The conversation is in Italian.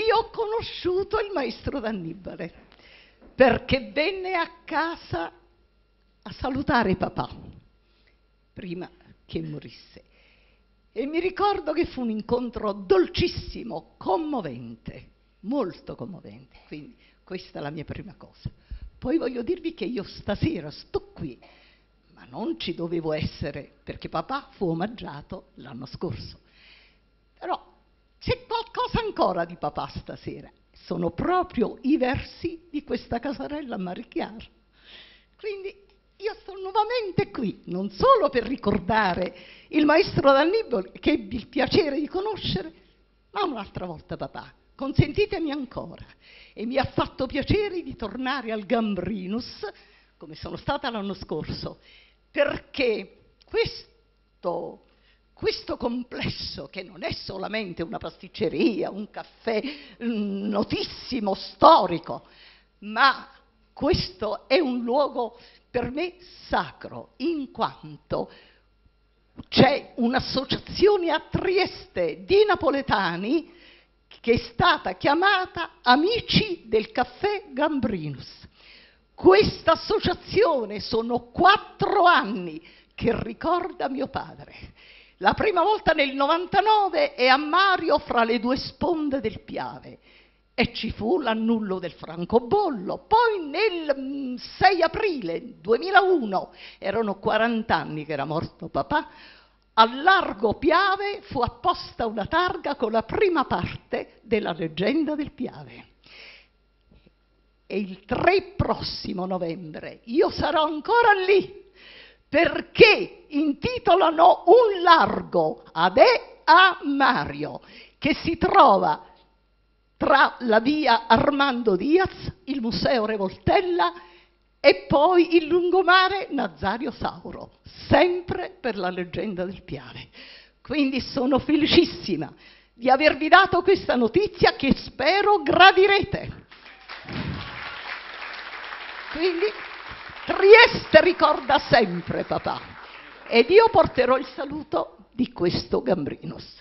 io ho conosciuto il maestro D'Annibale, perché venne a casa a salutare papà, prima che morisse. E mi ricordo che fu un incontro dolcissimo, commovente, molto commovente. Quindi questa è la mia prima cosa. Poi voglio dirvi che io stasera sto qui, ma non ci dovevo essere, perché papà fu omaggiato l'anno scorso. Però c'è qualcosa ancora di papà stasera. Sono proprio i versi di questa Casarella a Marichiara. Quindi io sono nuovamente qui, non solo per ricordare il maestro D'Annibale, che ebbi il piacere di conoscere, ma un'altra volta papà, consentitemi ancora. E mi ha fatto piacere di tornare al Gambrinus, come sono stata l'anno scorso, perché questo complesso, che non è solamente una pasticceria, un caffè notissimo, storico, ma questo è un luogo per me sacro, in quanto c'è un'associazione a Trieste di napoletani che è stata chiamata Amici del Caffè Gambrinus. Questa associazione sono 4 anni che ricorda mio padre. La prima volta nel 99 è a Mario, fra le 2 sponde del Piave, e ci fu l'annullo del francobollo. Poi nel 6 aprile 2001, erano 40 anni che era morto papà, al Largo Piave fu apposta una targa con la prima parte della leggenda del Piave. E il 3 prossimo novembre io sarò ancora lì, perché intitolano un largo a Mario, che si trova tra la via Armando Diaz, il Museo Revoltella e poi il lungomare Nazario Sauro, sempre per la leggenda del Piave. Quindi sono felicissima di avervi dato questa notizia che spero gradirete. Quindi Trieste ricorda sempre papà, ed io porterò il saluto di questo Gambrinus.